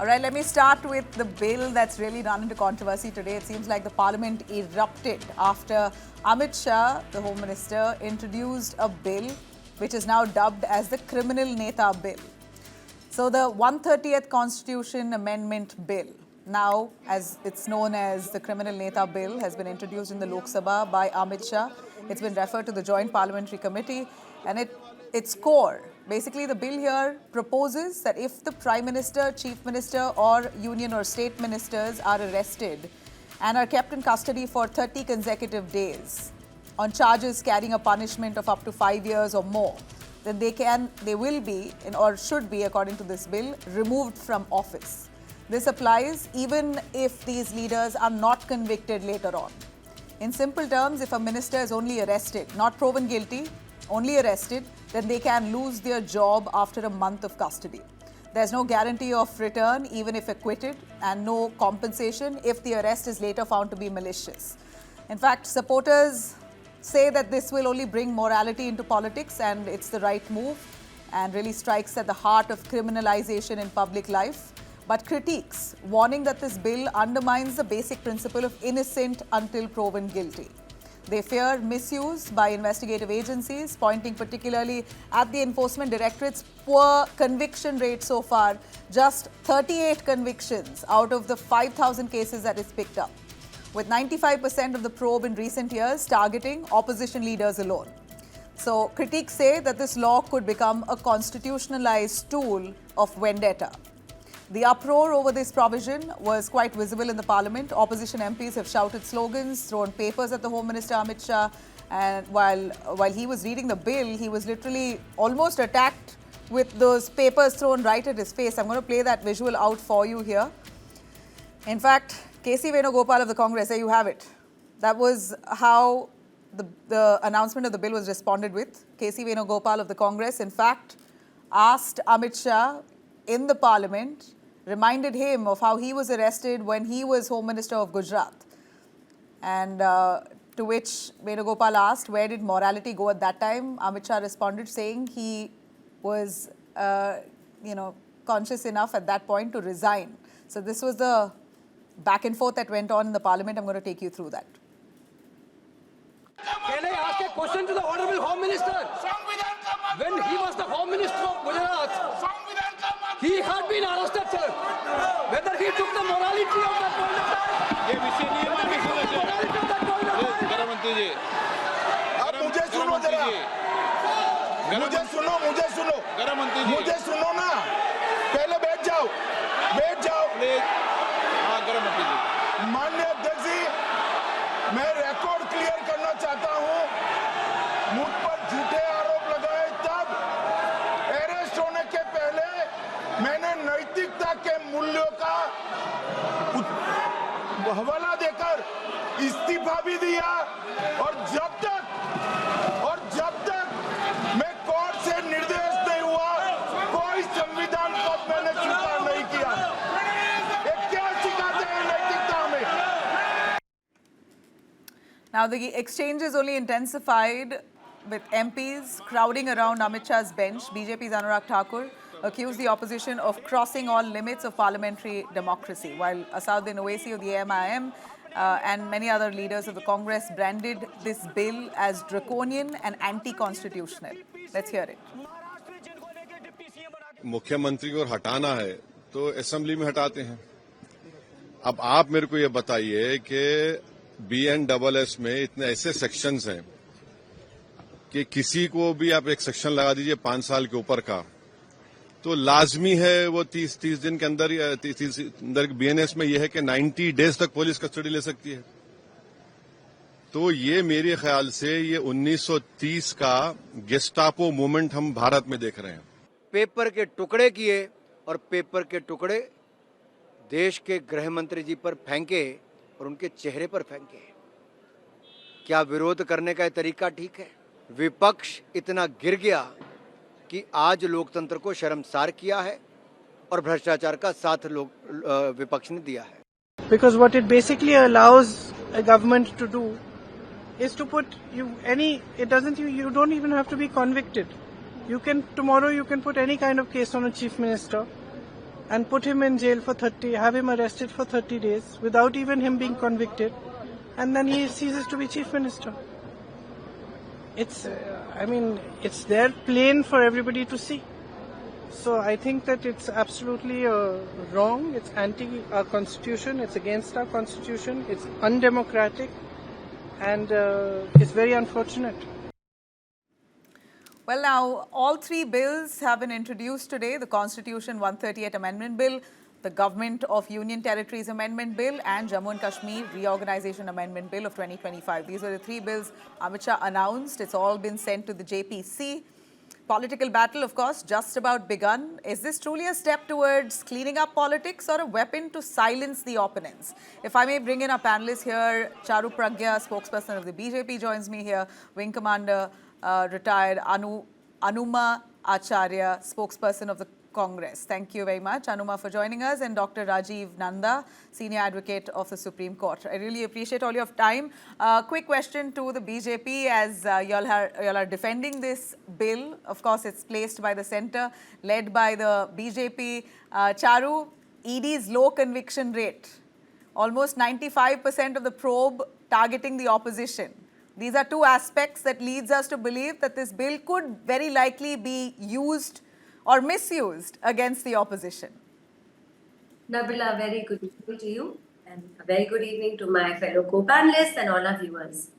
All right, let me start with the bill that's really run into controversy today. It seems like the parliament erupted after Amit Shah, the Home Minister, introduced a bill which is now dubbed as the Criminal Neta Bill. So the 130th Constitution Amendment Bill, now as it's known as the Criminal Neta Bill, has been introduced in the Lok Sabha by Amit Shah. It's been referred to the Joint Parliamentary Committee, and its core, basically the bill here proposes that if the Prime Minister, Chief Minister or Union or State Ministers are arrested and are kept in custody for 30 consecutive days on charges carrying a punishment of up to 5 years or more, then they will be, or should be, according to this bill, removed from office. This applies even if these leaders are not convicted later on. In simple terms, if a minister is only arrested, not proven guilty, only arrested, then they can lose their job after a month of custody. There's no guarantee of return even if acquitted, and no compensation if the arrest is later found to be malicious. In fact, supporters say that this will only bring morality into politics, and it's the right move and really strikes at the heart of criminalization in public life. But critiques, warning that this bill undermines the basic principle of innocent until proven guilty. They fear misuse by investigative agencies, pointing particularly at the Enforcement Directorate's poor conviction rate so far, just 38 convictions out of the 5,000 cases that it's picked up, with 95% of the probe in recent years targeting opposition leaders alone. So critics say that this law could become a constitutionalized tool of vendetta. The uproar over this provision was quite visible in the parliament. Opposition MPs have shouted slogans, thrown papers at the Home Minister Amit Shah, and while he was reading the bill, he was literally almost attacked with those papers thrown right at his face. I'm going to play that visual out for you here. In fact, K.C. Venugopal of the Congress, there you have it. That was how the announcement of the bill was responded with. K.C. Venugopal of the Congress, in fact, asked Amit Shah in the parliament, reminded him of how he was arrested when he was Home Minister of Gujarat. And to which Venugopal asked, where did morality go at that time? Amit Shah responded saying he was, conscious enough at that point to resign. So this was the back and forth that went on in the parliament. I'm going to take you through that. Can I ask a question to the Honorable Home Minister? When he was the Home Minister of Gujarat, he had been arrested, sir. Whether he took the morality of that point of time. ये विषय नहीं है Whether he took the morality of that point of time. गृहमंत्री जी, आप मुझे सुनो जरा, मुझे सुनो, गृहमंत्री जी, मुझे सुनो ना, पहले बैठ जाओ, हाँ गृहमंत्री जी, माननीय अध्यक्ष जी, मैं रिकॉर्ड क्लियर करना चाहता हूं, मुझ पर झूठे आरोप लगाए तब अरेस्ट होने के पहले मैंने नैतिकता के मूल्यों का हवाला देकर इस्तीफा भी दिया, और जब तक मैं कोर्ट से निर्देश नहीं हुआ, कोई संविधान पद मैंने स्वीकार नहीं किया। ये क्या सिखाते हैं नैतिकता में? Now, the exchanges only intensified with MPs crowding around Amit Shah's bench. BJP's Anurag Thakur accused the opposition of crossing all limits of parliamentary democracy, while Asauddin Owaisi of the AMIM and many other leaders of the Congress branded this bill as draconian and anti-constitutional. Let's hear it. मुख्यमंत्री को हटाना है तो assembly में हटाते हैं। अब आप मेरे को ये बताइए कि BNSS में इतने ऐसे सेक्शंस हैं कि किसी को भी आप एक सेक्शन लगा दीजिए 5 साल के ऊपर का, तो लाजमी है वो 30 दिन के अंदर BNS में ये है कि 90 डेज तक पुलिस कस्टडी ले सकती है। तो ये मेरे ख्याल से ये 1930 का गेस्टापो मूवमेंट हम भारत में देख रहे हैं। पेपर के टुकड़े किए और पेपर के टुकड़े देश के गृह मंत्री जी पर फेंके और उनके चेहरे पर फेंके। क्या विरोध करने का तरीका ठीक है? विपक्ष इतना गिर गया कि आज लोकतंत्र को शर्मसार किया है और भ्रष्टाचार का साथ विपक्ष ने दिया है। Because what it basically allows a government to do is to put you don't even have to be convicted. Tomorrow you can put any kind of case on a chief minister and put him in jail for have him arrested for 30 days without even him being convicted, and then he ceases to be chief minister. It's, it's there plain for everybody to see. So I think that it's absolutely wrong. It's anti our constitution. It's against our constitution. It's undemocratic, and it's very unfortunate. Well, now, all three bills have been introduced today. The Constitution 138 Amendment Bill, the Government of Union Territories Amendment Bill, and Jammu and Kashmir Reorganization Amendment Bill of 2025. These are the three bills Amit Shah announced. It's all been sent to the JPC. Political battle, of course, just about begun. Is this truly a step towards cleaning up politics or a weapon to silence the opponents? If I may bring in our panelists here, Charu Pragya, spokesperson of the BJP, joins me here. Wing Commander, retired Anuma Acharya, spokesperson of the Congress. Thank you very much, Anuma, for joining us, and Dr. Rajiv Nanda, senior advocate of the Supreme Court. I really appreciate all your time. Quick question to the BJP, as y'all are defending this bill. Of course, it's placed by the centre, led by the BJP. Charu, ED's low conviction rate, almost 95% of the probe targeting the opposition. These are two aspects that leads us to believe that this bill could very likely be used or misused against the opposition. Nabila, very good evening to you, and a very good evening to my fellow co-panelists and all our viewers.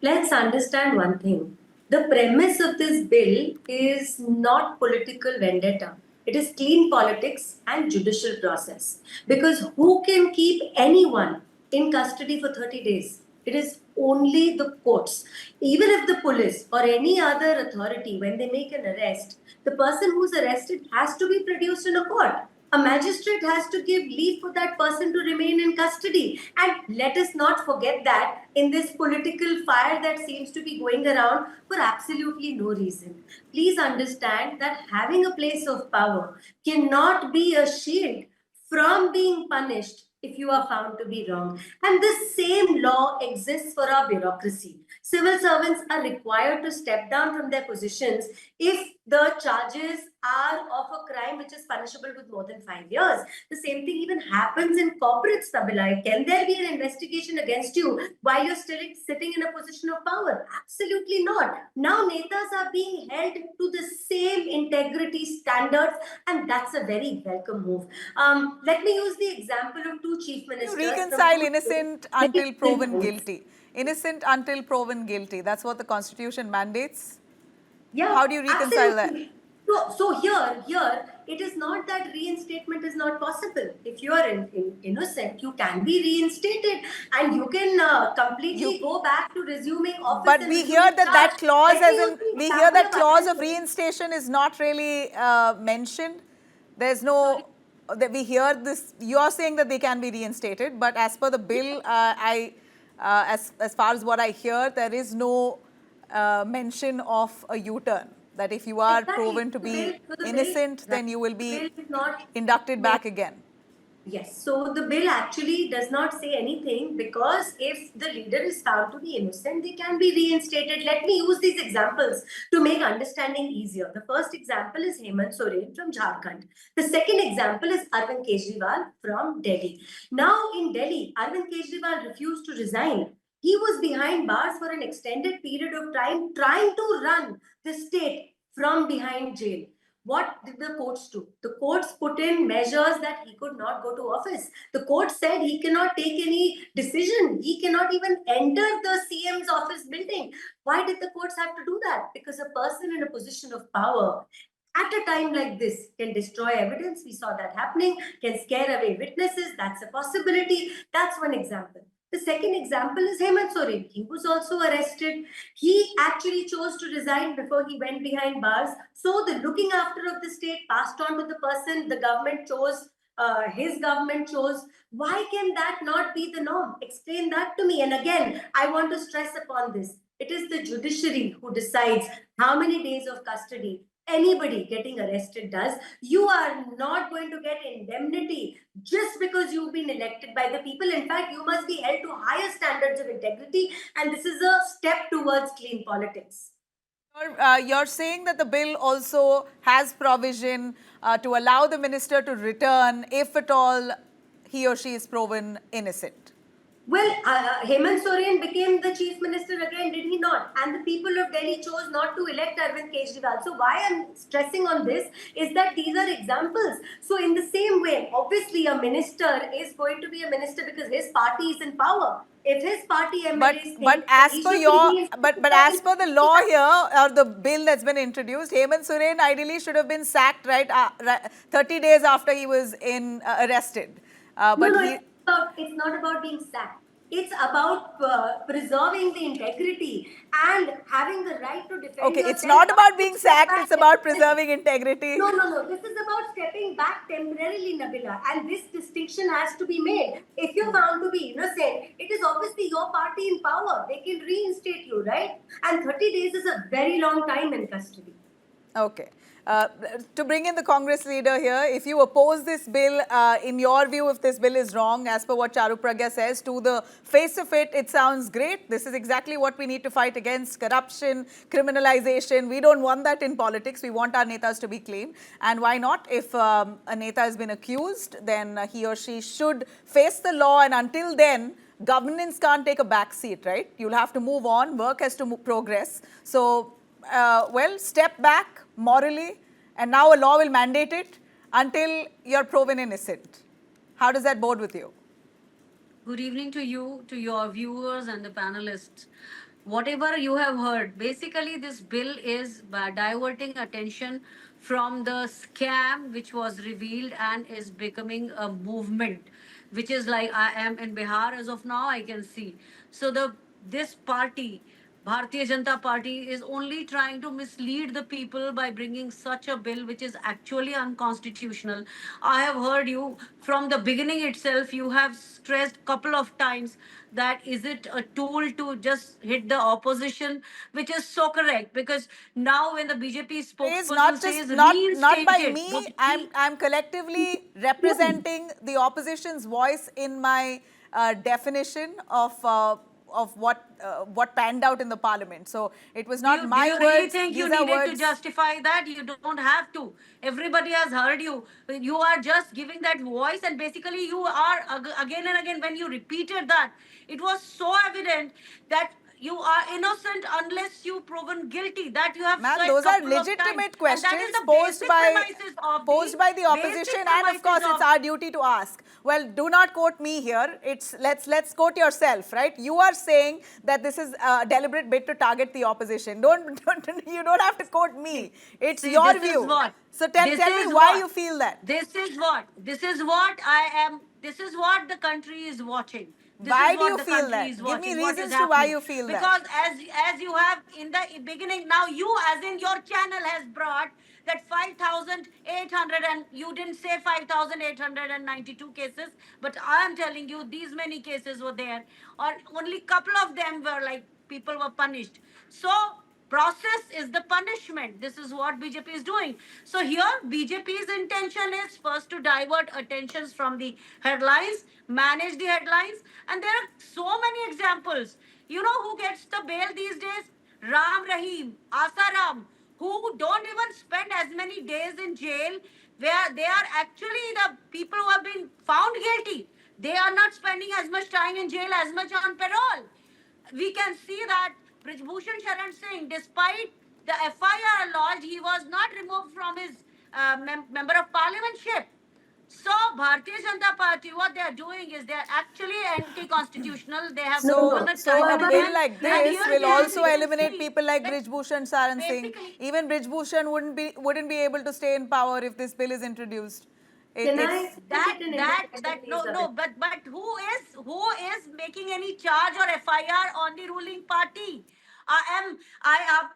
Let's understand one thing. The premise of this bill is not political vendetta. It is clean politics and judicial process. Because who can keep anyone in custody for 30 days? It is only the courts. Even if the police or any other authority, when they make an arrest, the person who's arrested has to be produced in a court. A magistrate has to give leave for that person to remain in custody. And let us not forget that in this political fire that seems to be going around for absolutely no reason. Please understand that having a place of power cannot be a shield from being punished if you are found to be wrong. And this same law exists for our bureaucracy. Civil servants are required to step down from their positions if the charges are of a crime which is punishable with more than 5 years. The same thing even happens in corporate stability. Can there be an investigation against you while you're still sitting in a position of power? Absolutely not. Now netas are being held to the same integrity standards, and that's a very welcome move. Let me use the example of two chief ministers. You reconcile innocent until proven guilty. Innocent until proven guilty. That's what the Constitution mandates. Yeah, how do you reconcile absolutely. So here, it is not that reinstatement is not possible. If you are innocent, you can be reinstated, and you can completely go back to resuming office. But we hear that clause of reinstation is not really mentioned. There's no. We hear this. You are saying that they can be reinstated, but as per the bill, as far as what I hear, there is no mention of a U-turn. That if you are proven to be innocent, then you will be inducted back again. Yes, so the bill actually does not say anything, because if the leader is found to be innocent, they can be reinstated. Let me use these examples to make understanding easier. The first example is Hemant Soren from Jharkhand. The second example is Arvind Kejriwal from Delhi. Now in Delhi, Arvind Kejriwal refused to resign. He was behind bars for an extended period of time, trying to run the state from behind jail. What did the courts do? The courts put in measures that he could not go to office. The court said he cannot take any decision. He cannot even enter the CM's office building. Why did the courts have to do that? Because a person in a position of power at a time like this can destroy evidence. We saw that happening. Can scare away witnesses. That's a possibility. That's one example. The second example is Hemant Soren. He was also arrested. He actually chose to resign before he went behind bars. So the looking after of the state passed on to the person the government chose, his government chose. Why can that not be the norm? Explain that to me. And again, I want to stress upon this. It is the judiciary who decides how many days of custody anybody getting arrested does. You are not going to get indemnity just because you've been elected by the people. In fact, you must be held to higher standards of integrity, and this is a step towards clean politics. You're saying that the bill also has provision to allow the minister to return if at all he or she is proven innocent. Well, Hemant Soren became the chief minister again, did he not? And the people of Delhi chose not to elect Arvind Kejriwal. So why I'm stressing on this is that these are examples. So in the same way, obviously a minister is going to be a minister because his party is in power. If his party MLAs But as per as per the law here, or the bill that's been introduced, Hemant Soren ideally should have been sacked 30 days after he was arrested. It's not about being sacked. It's about preserving the integrity and having the right to defend. Okay, it's not about being sacked, it's about preserving integrity. No. This is about stepping back temporarily, Nabila. And this distinction has to be made. If you're found to be innocent, it is obviously your party in power. They can reinstate you, right? And 30 days is a very long time in custody. Okay. To bring in the Congress leader here, if you oppose this bill, in your view, if this bill is wrong, as per what Charuk Pragya says, to the face of it, it sounds great. This is exactly what we need to fight against: corruption, criminalization. We don't want that in politics. We want our netas to be clean. And why not? If a neta has been accused, then he or she should face the law. And until then, governance can't take a back seat, right? You'll have to move on. Work has to progress. So, step back morally, and now a law will mandate it until you're proven innocent. How does that bode with you? Good evening to you, to your viewers and the panelists. Whatever you have heard, basically this bill is diverting attention from the scam which was revealed and is becoming a movement, which is like I am in Bihar as of now, I can see. So this party, Bharatiya Janata Party, is only trying to mislead the people by bringing such a bill which is actually unconstitutional. I have heard you from the beginning itself, you have stressed a couple of times that is it a tool to just hit the opposition, which is so correct, because now when the BJP spokesperson says not by reinstated, me, I'm collectively representing the opposition's voice in my definition of what panned out in the parliament. So it was not my words. Do you really think you These are needed words. to justify that? You don't have to. Everybody has heard you. You are just giving that voice, and basically you are again and again, when you repeated that, it was so evident that you are innocent unless you proven guilty. That you have Ma'am, said those are couple of legitimate times. And that questions is the posed basic by premises of the opposition, and of course it's our duty to ask. Well, do not quote me here. Let's quote yourself, right? You are saying that this is a deliberate bid to target the opposition. You don't have to quote me. It's your view. So tell me why you feel that. This is what the country is watching. Why do you feel that? Give me reasons to why you feel that. Because as you have in the beginning, now you as in your channel has brought that 5,800, and you didn't say 5,892 cases, but I am telling you these many cases were there, or only couple of them were like people were punished. So process is the punishment. This is what BJP is doing. So here BJP's intention is first to divert attentions from the headlines, manage the headlines, and there are so many examples. You know who gets the bail these days? Ram Rahim, Asaram, who don't even spend as many days in jail, where they are actually the people who have been found guilty. They are not spending as much time in jail as much on parole. We can see that Brijbhushan Sharan Singh, despite the FIR lodged, he was not removed from his member of parliamentship. So Bharatiya Janata Party, what they are doing is they are actually anti-constitutional. They have So a bill like this will also eliminate people like Brijbhushan Sharan Singh. Even Brijbhushan wouldn't be able to stay in power if this bill is introduced. But who is making any charge or FIR on the ruling party? I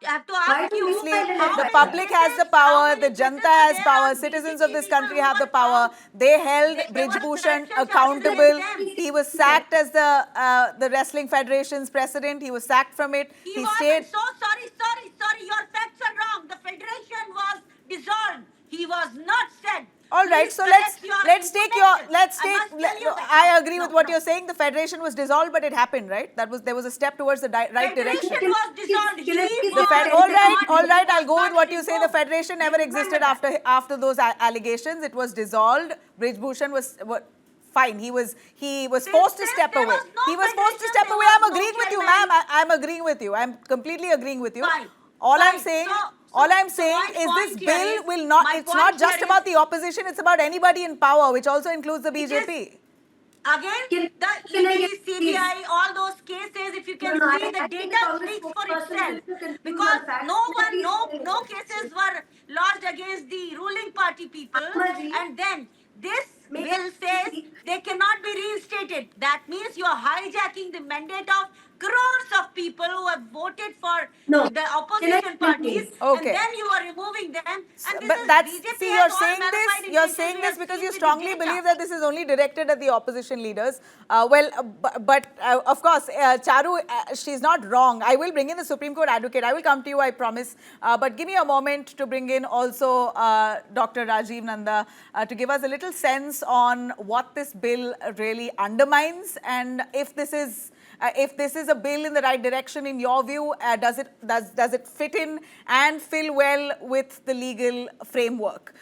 have to ask you. The public has the power, the Janta has power, citizens of this country have the power. They held Brijbhushan accountable. He was sacked as the Wrestling Federation's president. He was sacked from it. He stayed. So sorry. Your facts are wrong. The federation was dissolved. He was not said. All right, Please so correct your let's take information. let's I take. must tell you that. I agree with what No. you're saying. The federation was dissolved, but it happened, right? There was a step towards the right direction. Federation was dissolved. Can I He please The get was all 10 right, seconds? all right. I'll go with not what you say. The removed. federation never Remember existed that. after those allegations. It was dissolved. Brij Bhushan was fine. He was forced to step there away. was no He was forced to federation, step there away. was I'm no agreeing with you, chairman. ma'am. I'm agreeing with you. I'm completely agreeing with you. Fine. All I'm Fine. saying, So all I'm my saying is this point here bill is- will not. my It's not point just here about is- the opposition. It's about anybody in power, which also includes the It is- BJP. Again, Can the I ED, get CBI, all those cases, if you can No, see, I the think the data Congress speaks for spokesperson itself. will confuse Because on facts. no one, Please no, tell me no what cases were lodged against the ruling party people. Asma ji. And then this May bill I says speak? they cannot be reinstated. That means you are hijacking the mandate of crores of people who have voted for No. the Can I opposition speak, parties, please? Okay. and then you are removing them. And this But is that's BJP see, has you're all saying malign this. You're intentions. saying We this have because seen you with the strongly data. believe that this is only directed at the opposition leaders. But of course, Charu, she's not wrong. I will bring in the Supreme Court advocate. I will come to you, I promise. But give me a moment to bring in also Dr. Rajiv Nanda to give us a little sense on what this bill really undermines, and if this is a bill in the right direction in your view, does it fit in and fill well with the legal framework?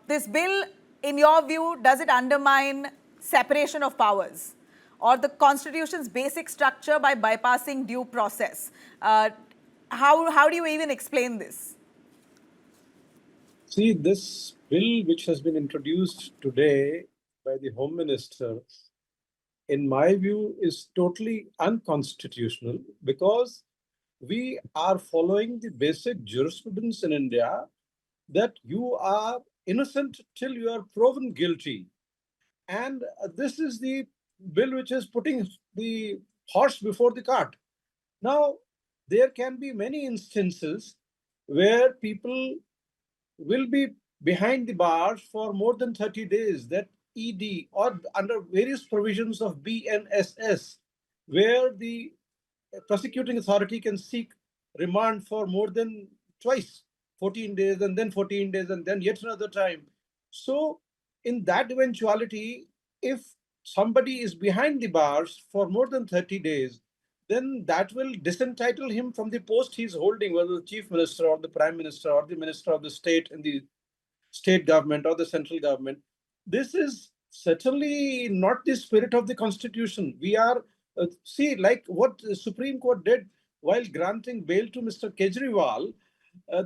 This bill, in your view, does it undermine separation of powers or the Constitution's basic structure by bypassing due process? How do you even explain this? See, this bill which has been introduced today by the Home Minister, in my view, is totally unconstitutional because we are following the basic jurisprudence in India that you are innocent till you are proven guilty. And this is the bill which is putting the horse before the cart. Now, there can be many instances where people will be behind the bars for more than 30 days, that ED, or under various provisions of BNSS, where the prosecuting authority can seek remand for more than twice, 14 days, and then 14 days, and then yet another time. So, in that eventuality, if somebody is behind the bars for more than 30 days, then that will disentitle him from the post he's holding, whether the chief minister or the prime minister or the minister of the state in the state government or the central government. This is certainly not the spirit of the constitution. We are, see, like what the Supreme Court did while granting bail to Mr. Kejriwal.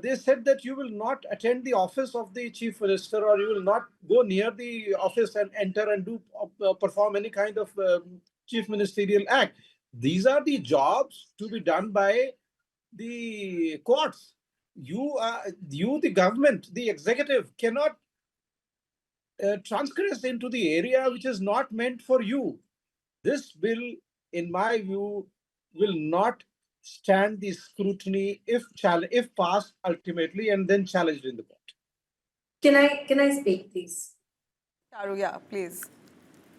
They said that you will not attend the office of the chief minister, or you will not go near the office and enter and do perform any kind of chief ministerial act. These are the jobs to be done by the courts. You, the government, the executive, cannot transgress into the area which is not meant for you. This bill, in my view, will not stand the scrutiny if passed ultimately and then challenged in the court. Can I speak, please? Charu, yeah, please.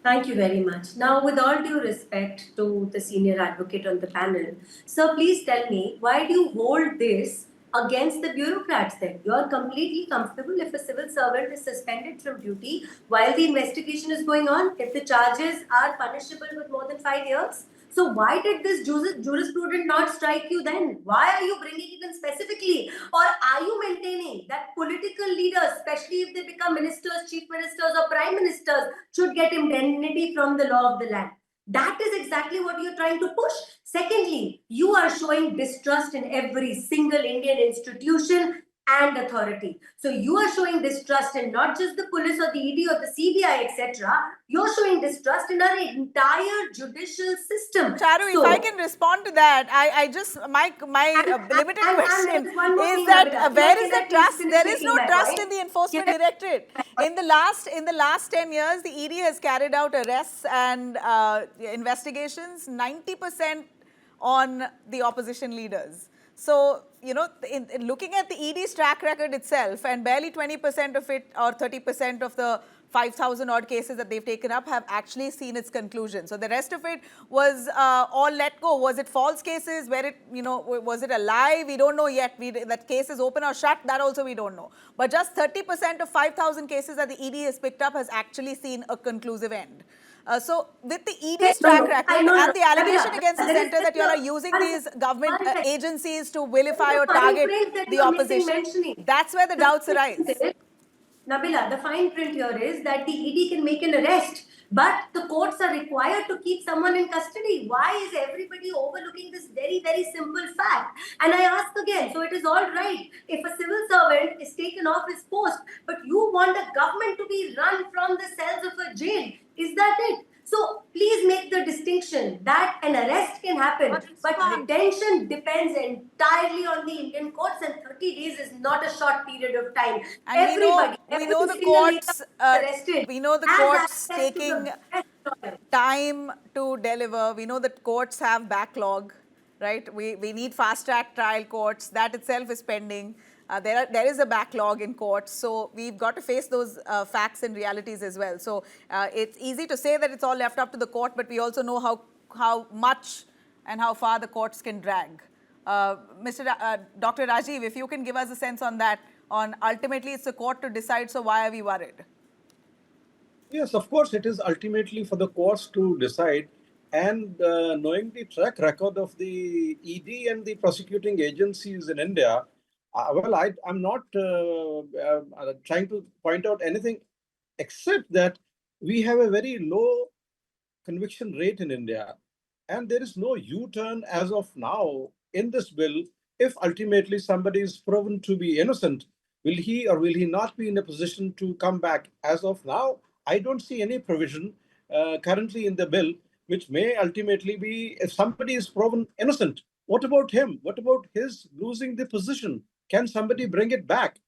Thank you very much. Now, with all due respect to the senior advocate on the panel, sir, please tell me, why do you hold this against the bureaucrats then? You are completely comfortable if a civil servant is suspended from duty while the investigation is going on, if the charges are punishable with more than 5 years? So why did this jurisprudence not strike you then? Why are you bringing it in specifically? Or are you maintaining that political leaders, especially if they become ministers, chief ministers or prime ministers, should get indemnity from the law of the land? That is exactly what you're trying to push. Secondly, you are showing distrust in every single Indian institution and authority. So you are showing distrust in not just the police or the ED or the CBI, etc. You're showing distrust in our entire judicial system. Charu, So, if I can respond to that, I just my limited question there's one more is thing, that Abhinav. where Can is I the please trust? finish There is making no my trust point? in the enforcement Can I- directorate. In the last 10 years, the ED has carried out arrests and investigations 90% on the opposition leaders. So, you know, in looking at the ED's track record itself, and barely 20% of it or 30% of the 5,000 odd cases that they've taken up have actually seen its conclusion. So the rest of it was all let go. Was it false cases? Where it, was it a lie? We don't know yet. That case is open or shut, that also we don't know. But just 30% of 5,000 cases that the ED has picked up has actually seen a conclusive end. So with the ED's track record and the allegation against the centre that you are using these government agencies to vilify or target the opposition, that's where the doubts arise. Nabila, the fine print here is that the ED can make an arrest, but the courts are required to keep someone in custody. Why is everybody overlooking this very, very simple fact? And I ask again, so it is all right if a civil servant is taken off his post, but you want the government to be run from the cells of a jail. Is that it? So please make the distinction that an arrest can happen, but detention depends entirely on the Indian courts, and 30 days is not a short period of time. And we know the courts taking time to deliver. We know that courts have backlog, right? We need fast track trial courts. That itself is pending. There is a backlog in courts, so we've got to face those facts and realities as well. So it's easy to say that it's all left up to the court, but we also know how much and how far the courts can drag. Dr. Rajiv, if you can give us a sense on that, on ultimately it's the court to decide, so why are we worried? Yes, of course, it is ultimately for the courts to decide. And knowing the track record of the ED and the prosecuting agencies in India, I'm not trying to point out anything except that we have a very low conviction rate in India. And there is no U-turn as of now in this bill. If ultimately somebody is proven to be innocent, will he or will he not be in a position to come back? As of now, I don't see any provision currently in the bill which may ultimately be, if somebody is proven innocent, what about him? What about his losing the position? Can somebody bring it back?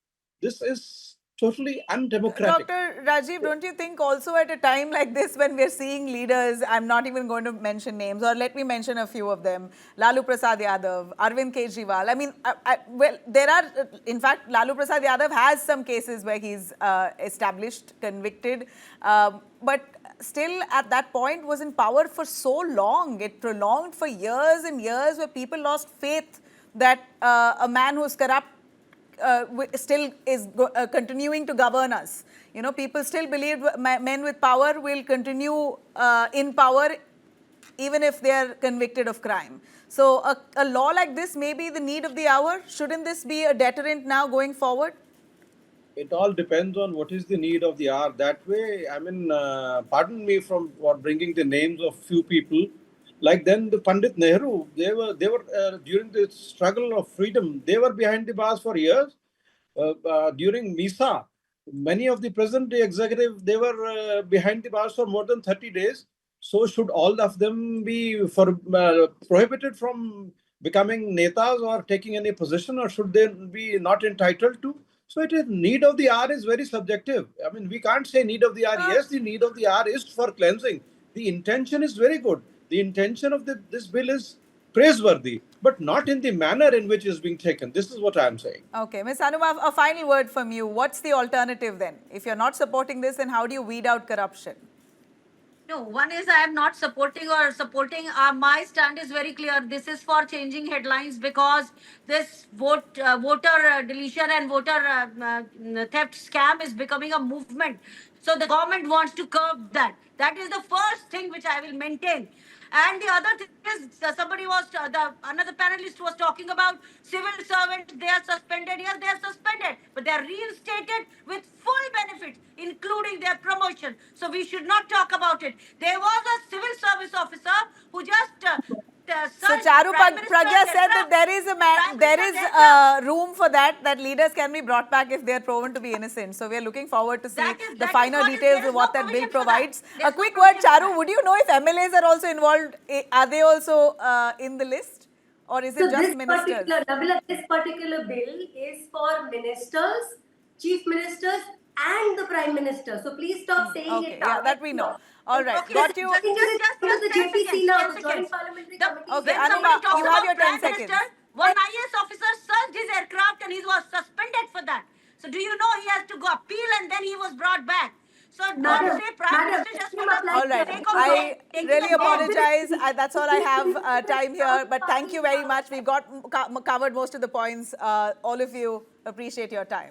This is totally undemocratic. Dr. Rajiv, don't you think also at a time like this when we're seeing leaders, I'm not even going to mention names, or let me mention a few of them, Lalu Prasad Yadav, Arvind Kejriwal. I mean, well, there are, in fact, Lalu Prasad Yadav has some cases where he's established, convicted, but still at that point was in power for so long. It prolonged for years and years where people lost faith that a man who's corrupt still is continuing to govern us. People still believe men with power will continue in power even if they are convicted of crime. So a law like this may be the need of the hour. Shouldn't this be a deterrent now going forward? It all depends on what is the need of the hour. That way, I mean, pardon me for bringing the names of few people. Like then the Pandit Nehru, they were during the struggle of freedom, they were behind the bars for years. During MISA, many of the present-day executive, they were behind the bars for more than 30 days. So should all of them be prohibited from becoming netas or taking any position, or should they be not entitled to? So it is need of the hour is very subjective. I mean, we can't say need of the hour. Yes, the need of the hour is for cleansing. The intention is very good. The intention of this bill is praiseworthy, but not in the manner in which it is being taken. This is what I am saying. Okay, Ms. Hanuma, a final word from you. What's the alternative then? If you're not supporting this, then how do you weed out corruption? No, one is I am not supporting or supporting. My stand is very clear. This is for changing headlines because this voter deletion and voter theft scam is becoming a movement. So the government wants to curb that. That is the first thing which I will maintain. And the other thing is, another panelist was talking about civil servants, they are suspended. Yes, they are suspended, but they are reinstated with full benefits, including their promotion. So we should not talk about it. There was a civil service officer who just... so Charu Pragya said that there is room for that leaders can be brought back if they are proven to be innocent. So we are looking forward to see the finer details of what that bill provides. A quick word, Charu, would you know if MLAs are also involved? Are they also in the list? Or is it just ministers? This particular bill is for ministers, chief ministers and the prime minister. So please stop saying it. Yeah, that we know. All right, okay, got you. Just the JPC now, the Joint Parliamentary Committee. Okay, Anuma, you have your 10 seconds. One IAS officer searched his aircraft and he was suspended for that. So do you know he has to go appeal and then he was brought back. So don't Madam, say Prime madam, Minister just let for him the apply All right. sake of I taking really the name. apologize. That's all I have time here. But thank you very much. We've covered most of the points. All of you, appreciate your time.